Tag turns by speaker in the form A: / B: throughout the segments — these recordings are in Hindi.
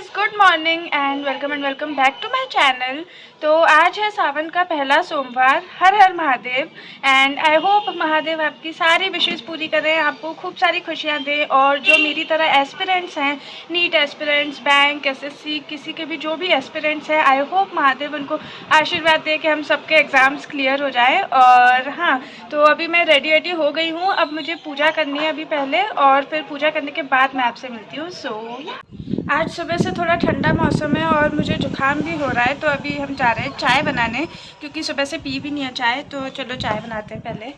A: Good morning and welcome back to my channel. तो आज है सावन का पहला सोमवार। हर हर Mahadev. And I hope Mahadev आपकी सारी विशेष पूरी करें, आपको खूब सारी खुशियां दें। और जो मेरी तरह एस्पिरेंट्स हैं, नीट एस्पिरेंट्स, बैंक, एसएससी, किसी के भी जो भी एस्पिरेंट्स हैं, आई होप महादेव उनको आशीर्वाद दे कि हम सबके एग्ज़ाम्स क्लियर हो जाए। और हाँ, तो अभी मैं रेडी हो गई हूँ। अब मुझे पूजा करनी है अभी पहले, और फिर पूजा करने के बाद मैं आपसे मिलती हूँ। आज सुबह से थोड़ा ठंडा मौसम है और मुझे जुकाम भी हो रहा है, तो अभी हम जा रहे हैं चाय बनाने, क्योंकि सुबह से पी भी नहीं है चाय। तो चलो चाय बनाते हैं पहले।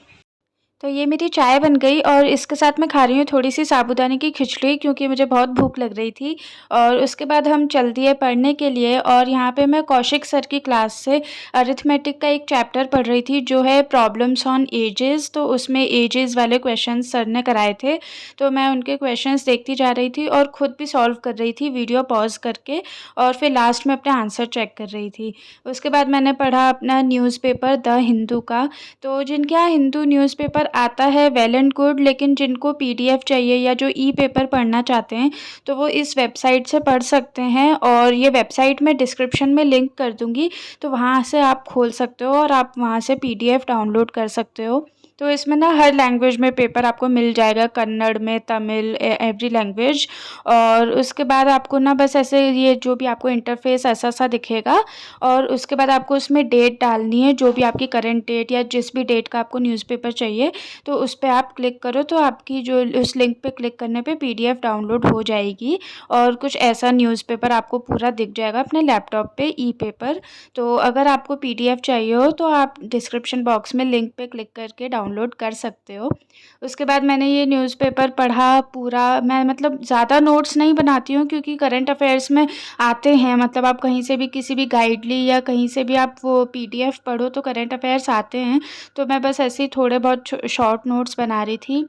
A: तो ये मेरी चाय बन गई और इसके साथ मैं खा रही हूँ थोड़ी सी साबूदाने की खिचड़ी, क्योंकि मुझे बहुत भूख लग रही थी। और उसके बाद हम चल दिए पढ़ने के लिए। और यहाँ पे मैं कौशिक सर की क्लास से अरिथमेटिक का एक चैप्टर पढ़ रही थी, जो है प्रॉब्लम्स ऑन एजेस। तो उसमें एजेस वाले क्वेश्चंस सर ने कराए थे, तो मैं उनके क्वेश्चंस देखती जा रही थी और ख़ुद भी सॉल्व कर रही थी वीडियो पॉज करके। और फिर लास्ट में अपने आंसर चेक कर रही थी। उसके बाद मैंने पढ़ा अपना न्यूज़पेपर द हिंदू का। तो जिनके यहाँ हिंदू न्यूज़पेपर आता है वेल एंड गुड, लेकिन जिनको पीडीएफ चाहिए या जो ई पेपर पढ़ना चाहते हैं, तो वो इस वेबसाइट से पढ़ सकते हैं। और ये वेबसाइट मैं डिस्क्रिप्शन में लिंक कर दूँगी, तो वहाँ से आप खोल सकते हो और आप वहाँ से पीडीएफ डाउनलोड कर सकते हो। तो इसमें ना हर लैंग्वेज में पेपर आपको मिल जाएगा, कन्नड़ में, तमिल, एवरी लैंग्वेज। और उसके बाद आपको ना बस ऐसे ये जो भी आपको इंटरफेस ऐसा सा दिखेगा, और उसके बाद आपको उसमें डेट डालनी है, जो भी आपकी करंट डेट या जिस भी डेट का आपको न्यूज़पेपर चाहिए, तो उस पे आप क्लिक करो, तो आपकी जो उस लिंक पे क्लिक करने पे पीडीएफ डाउनलोड हो जाएगी। और कुछ ऐसा न्यूज़पेपर आपको पूरा दिख जाएगा अपने लैपटॉप पे, ई पेपर। तो अगर आपको पीडीएफ चाहिए हो तो आप डिस्क्रिप्शन बॉक्स में लिंक पे क्लिक करके डाउनलोड कर सकते हो। उसके बाद मैंने ये न्यूज़पेपर पढ़ा पूरा। मैं मतलब ज़्यादा नोट्स नहीं बनाती हूँ, क्योंकि करंट अफेयर्स में आते हैं, मतलब आप कहीं से भी किसी भी गाइडली या कहीं से भी आप वो पीडीएफ पढ़ो तो करंट अफेयर्स आते हैं। तो मैं बस ऐसे ही थोड़े बहुत शॉर्ट नोट्स बना रही थी।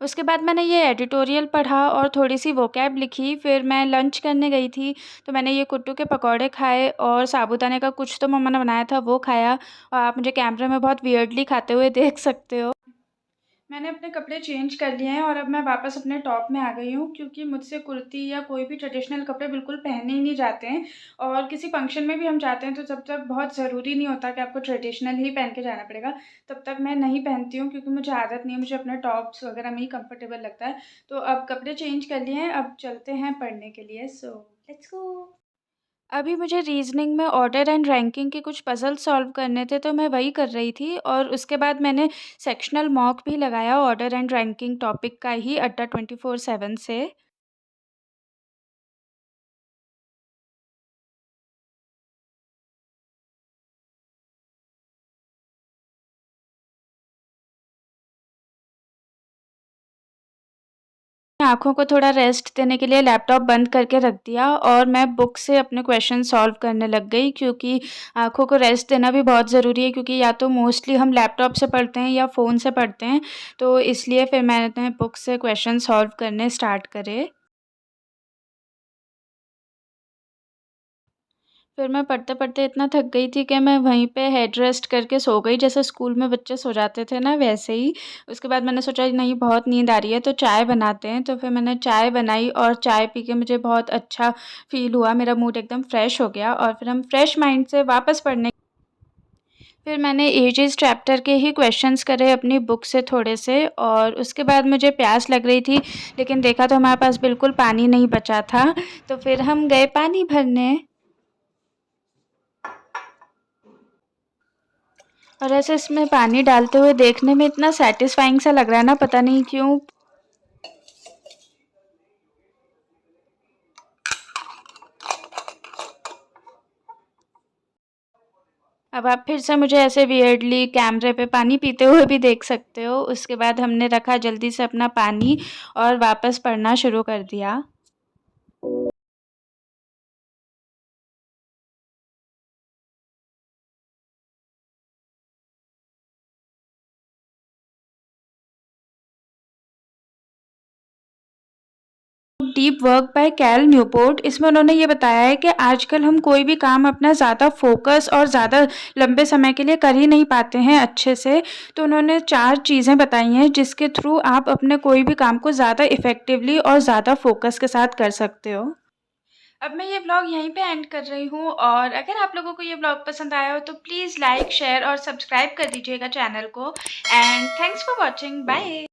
A: उसके बाद मैंने ये एडिटोरियल पढ़ा और थोड़ी सी वोकैब लिखी। फिर मैं लंच करने गई थी, तो मैंने ये कुट्टू के पकौड़े खाए और साबूदाने का कुछ तो मम्मा ने बनाया था वो खाया। और आप मुझे कैमरे में बहुत वियर्डली खाते हुए देख सकते हो। मैंने अपने कपड़े चेंज कर लिए हैं और अब मैं वापस अपने टॉप में आ गई हूँ, क्योंकि मुझसे कुर्ती या कोई भी ट्रेडिशनल कपड़े बिल्कुल पहने ही नहीं जाते हैं। और किसी फंक्शन में भी हम जाते हैं तो जब तक बहुत ज़रूरी नहीं होता कि आपको ट्रेडिशनल ही पहन के जाना पड़ेगा, तब तक मैं नहीं पहनती हूँ, क्योंकि मुझे आदत नहीं है, मुझे अपने टॉप्स वगैरह में ही कंफर्टेबल लगता है। तो अब कपड़े चेंज कर लिए हैं, अब चलते हैं पढ़ने के लिए। So let's go. अभी मुझे रीज़निंग में ऑर्डर एंड रैंकिंग के कुछ पज़ल सॉल्व करने थे, तो मैं वही कर रही थी। और उसके बाद मैंने सेक्शनल मॉक भी लगाया ऑर्डर एंड रैंकिंग टॉपिक का ही, अड्डा 24/7 से। आँखों को थोड़ा रेस्ट देने के लिए लैपटॉप बंद करके रख दिया और मैं बुक से अपने क्वेश्चन सॉल्व करने लग गई, क्योंकि आँखों को रेस्ट देना भी बहुत ज़रूरी है, क्योंकि या तो मोस्टली हम लैपटॉप से पढ़ते हैं या फ़ोन से पढ़ते हैं। तो इसलिए फिर मैंने बुक से क्वेश्चन सॉल्व करने स्टार्ट करे। फिर मैं पढ़ते-पढ़ते इतना थक गई थी कि मैं वहीं पे हेड रेस्ट करके सो गई, जैसे स्कूल में बच्चे सो जाते थे ना, वैसे ही। उसके बाद मैंने सोचा नहीं, बहुत नींद आ रही है तो चाय बनाते हैं। तो फिर मैंने चाय बनाई और चाय पी के मुझे बहुत अच्छा फ़ील हुआ, मेरा मूड एकदम फ्रेश हो गया और फिर हम फ्रेश माइंड से वापस पढ़ने। फिर मैंने एजेस चैप्टर के ही क्वेश्चंस करे अपनी बुक से थोड़े से। और उसके बाद मुझे प्यास लग रही थी, लेकिन देखा तो हमारे पास बिल्कुल पानी नहीं बचा था, तो फिर हम गए पानी भरने। और ऐसे इसमें पानी डालते हुए देखने में इतना सैटिस्फाइंग सा लग रहा है ना, पता नहीं क्यों। अब आप फिर से मुझे ऐसे वियर्डली कैमरे पे पानी पीते हुए भी देख सकते हो। उसके बाद हमने रखा जल्दी से अपना पानी और वापस पढ़ना शुरू कर दिया। Deep Work by Cal Newport, इसमें उन्होंने ये बताया है कि आजकल हम कोई भी काम अपना ज़्यादा फोकस और ज़्यादा लंबे समय के लिए कर ही नहीं पाते हैं अच्छे से। तो उन्होंने 4 चीज़ें बताई हैं जिसके थ्रू आप अपने कोई भी काम को ज़्यादा इफ़ेक्टिवली और ज़्यादा फोकस के साथ कर सकते हो। अब मैं ये ब्लॉग यहीं पे एंड कर रही हूँ, और अगर आप लोगों को ये ब्लॉग पसंद आया हो तो प्लीज़ लाइक, शेयर और सब्सक्राइब कर दीजिएगा चैनल को। And thanks for watching, bye.